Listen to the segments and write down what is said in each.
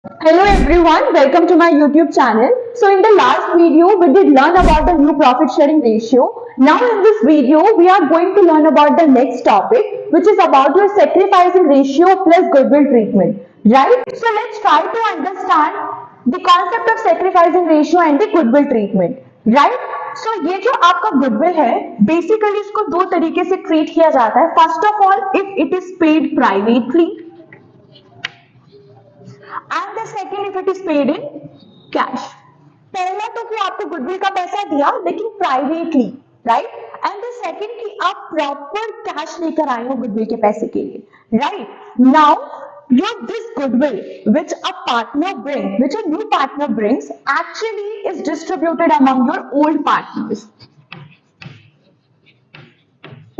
Hello everyone, welcome to my YouTube channel. So in the last video, we did learn about the new profit sharing ratio. Now in this video, we are going to learn about the next topic, which is about your sacrificing ratio plus goodwill treatment. Right? So let's try to understand the concept of sacrificing ratio and the goodwill treatment. Right? So ये जो आपका goodwill है, basically इसको दो तरीके से treat किया जाता है. First of all, if it is paid privately, and the second if it is paid in cash. पहला तो कि आपको गुडविल का पैसा दिया लेकिन privately, right, and the second कि आप प्रॉपर कैश लेकर आए हो गुडविल के पैसे के लिए, right. Now your this goodwill which a partner brings, which a new partner brings, actually is distributed among your old partners.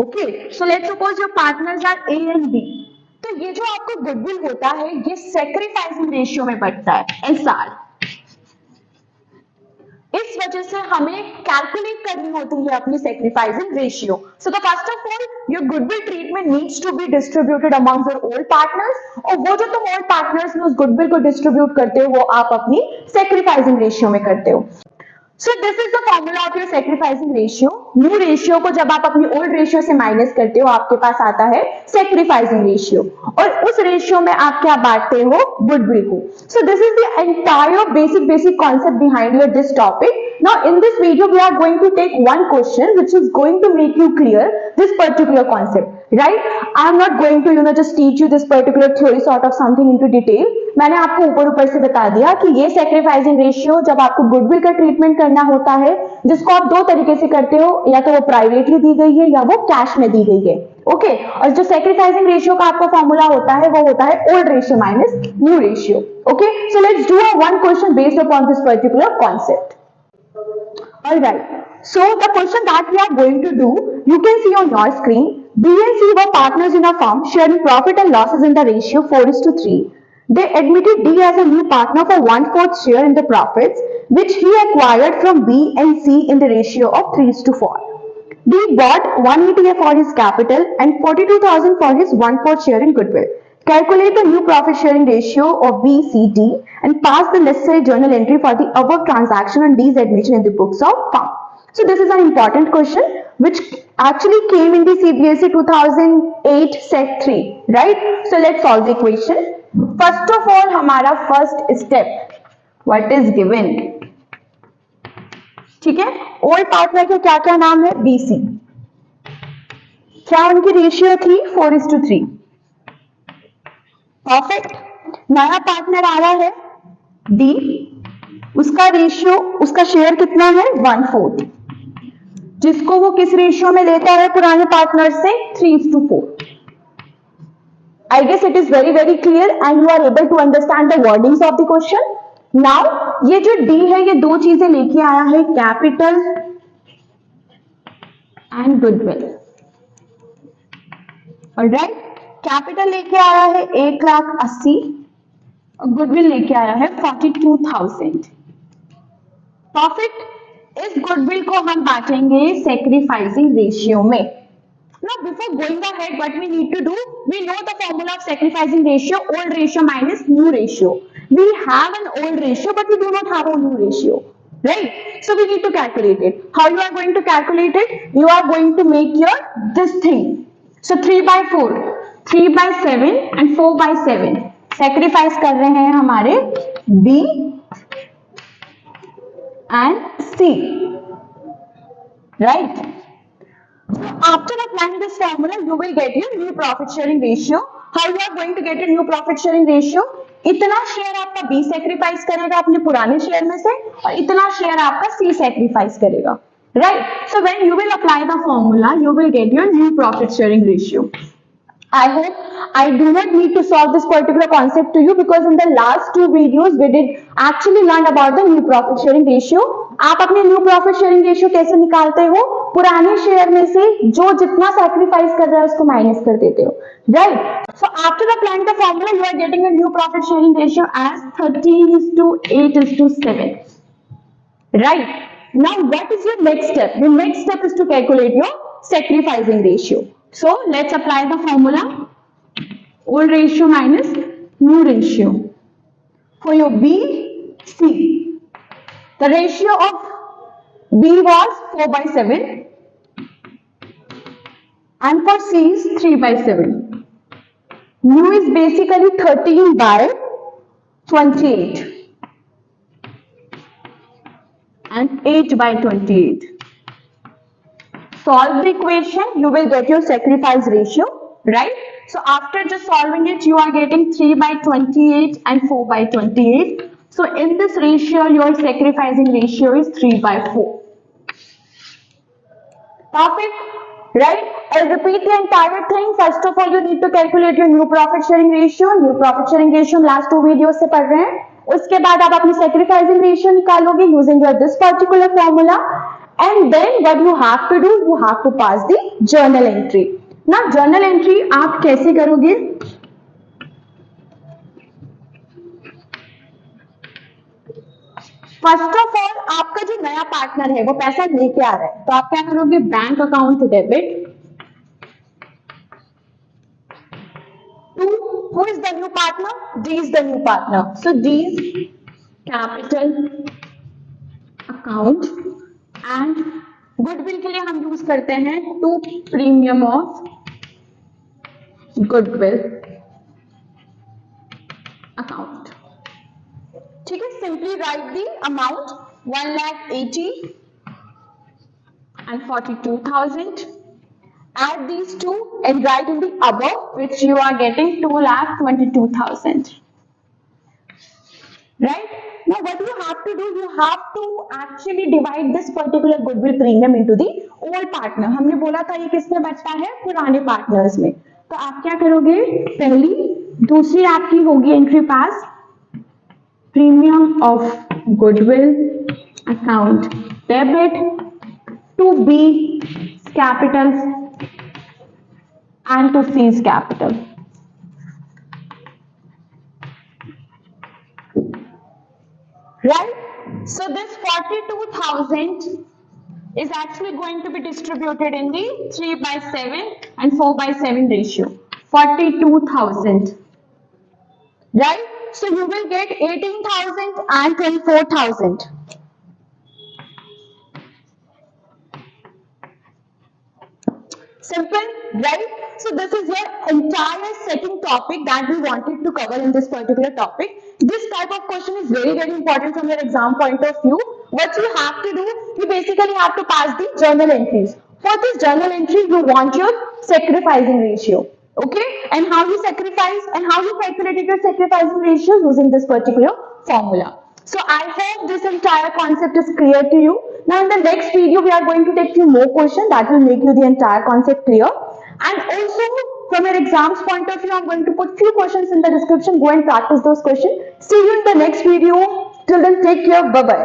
Okay, so let's suppose your partners are A and B. तो ये जो आपको goodwill होता है ये sacrificing ratio में बढ़ता है, एसआर. इस वजह से हमें कैलकुलेट करनी होती है अपनी sacrificing ratio. So the first of all your goodwill treatment needs to be distributed among your old partners, और वो जो तुम ओल्ड पार्टनर्स में उस गुडविल को डिस्ट्रीब्यूट करते हो वो आप अपनी सैक्रिफाइसिंग रेशियो में करते हो. So this is the formula of your sacrificing ratio. New ratio को जब आप अपनी ओल्ड रेशियो से माइनस करते हो आपके पास आता है सैक्रिफाइसिंग रेशियो, और उस रेशियो में आप क्या बांटते हो, गुडविल को. So this is the entire basic concept behind your this topic. Now in this video we are going to take one question which is going to make you clear this particular concept, right? I am not going to just teach you this particular theory sort of something into detail. मैंने आपको ऊपर से बता दिया कि ये sacrificing ratio जब आपको गुडविल का ट्रीटमेंट करना होता है, जिसको आप दो तरीके से करते हो, या तो वो प्राइवेटली दी गई है या वो कैश में दी गई है. ओके, और जो सैक्रिफाइसिंग रेशियो का आपका फॉर्मूला होता है वो होता है old ratio minus new ratio. Okay, so let's do a one question based upon this particular concept. Alright, so the question that we are going to do, you can see on your screen, B and C were partners in a firm sharing profit and losses in the ratio 4:3. They admitted D as a new partner for 1/4 share in the profits, which he acquired from B and C in the ratio of 3:4. D bought 180 for his capital and 42,000 for his 1/4 share in goodwill. Calculate the new profit sharing ratio of BCD and pass the necessary journal entry for the above transaction and D's admission in the books of firm. So this is an important question which actually came in the CBSE 2008 set 3, right? So let's solve the equation. First of all, हमारा first step, what is given? ठीक है, old partner के क्या क्या नाम है, BC. क्या उनकी रेशियो थी, 4:3. परफेक्ट. नया पार्टनर आया है डी, उसका रेशियो, उसका शेयर कितना है, 1/4, जिसको वो किस रेशियो में लेता है पुराने पार्टनर से, 3:4. I guess it is very very clear and you are able to understand the wordings of the question. Now ये जो डी है ये दो चीजें लेके आया है, capital and goodwill. Alright, capital लेके आया है 1,80,000 और गुडविल लेके आया है 42,000. परफेक्ट. इस गुडविल को हम बांटेंगे सैक्रिफाइसिंग रेशियो में. Now before going ahead, what we need to do, we know the formula of sacrificing ratio, old ratio minus new ratio. We have an old ratio but we do not have a new ratio, right? So we need to calculate it. How you are going to calculate it? You are going to make your this thing. So 3/4, 3/7 and 4/7 sacrifice कर रहे हैं हमारे B and C, right? So after applying this formula, you will get your new profit sharing ratio. How you are going to get your new profit sharing ratio? इतना share आपका B sacrifice करेगा अपने पुराने share में से, और इतना share आपका C सैक्रिफाइस करेगा, right? So when you will apply the formula, you will get your new profit sharing ratio. I hope I do not need to solve this particular concept to you because in the last two videos we did actually learn about the new profit sharing ratio. आप अपने new profit sharing ratio कैसे निकालते हो, पुराने share में से जो जितना सैक्रिफाइस कर रहा है उसको माइनस कर देते हो, right? So after applying the formula you are getting a new profit sharing ratio as 13:8:7, right? Now what is your next step? Your next step is to calculate your sacrificing ratio. So let's apply the formula, old ratio minus new ratio. For your B, C, the ratio of B was 4/7 and for C is 3/7. Mu is basically 13/28 and 8/28. Solve the equation, you will get your sacrifice ratio, right? So after just solving it, you are getting 3/28 and 4/28. So in this ratio, your sacrificing ratio is 3/4. Perfect, right? I'll repeat the entire thing. First of all, you need to calculate your new profit sharing ratio. New profit sharing ratio हम last 2 videos से पढ़ रहे हैं. उसके बाद आप अपनी sacrificing ratio निकालोगे using your this particular formula. And then what you have to do, you have to pass the journal entry. Now journal entry आप कैसे करोगे? फर्स्ट ऑफ ऑल आपका जो नया पार्टनर है वो पैसा लेके आ रहा है, तो आप क्या करोगे? Bank account debit to who is the new partner? D is the new partner. So D capital account and goodwill के लिए हम यूज करते हैं to premium of goodwill account. ठीक है, simply write the amount 1,80,000 and 42,000. Add these two and write in the above, which you are getting 2,22,000. Right? Now what you have to do, you have to actually divide this particular goodwill premium into the old partner. हमने बोला था ये किसमें बचता है? पुराने partners में. तो आप क्या करोगे? पहली, दूसरी आपकी होगी entry pass premium of goodwill account debit to B capital and to C's capital. Right? So this 42,000 is actually going to be distributed in the 3/7 and 4/7 ratio. 42,000. Right? So you will get 18,000 and 24,000. Simple, right? So this is your entire second topic that we wanted to cover in this particular topic. This type of question is very, very important from your exam point of view. What you have to do, you basically have to pass the journal entries. For this journal entry, you want your sacrificing ratio. Okay, and how you sacrifice and how you calculated your sacrificing ratio using this particular formula. So I hope this entire concept is clear to you. Now in the next video, we are going to take few more questions that will make you the entire concept clear. And also from your exams point of view, I'm going to put few questions in the description. Go and practice those questions. See you in the next video. Till then, take care. Bye bye.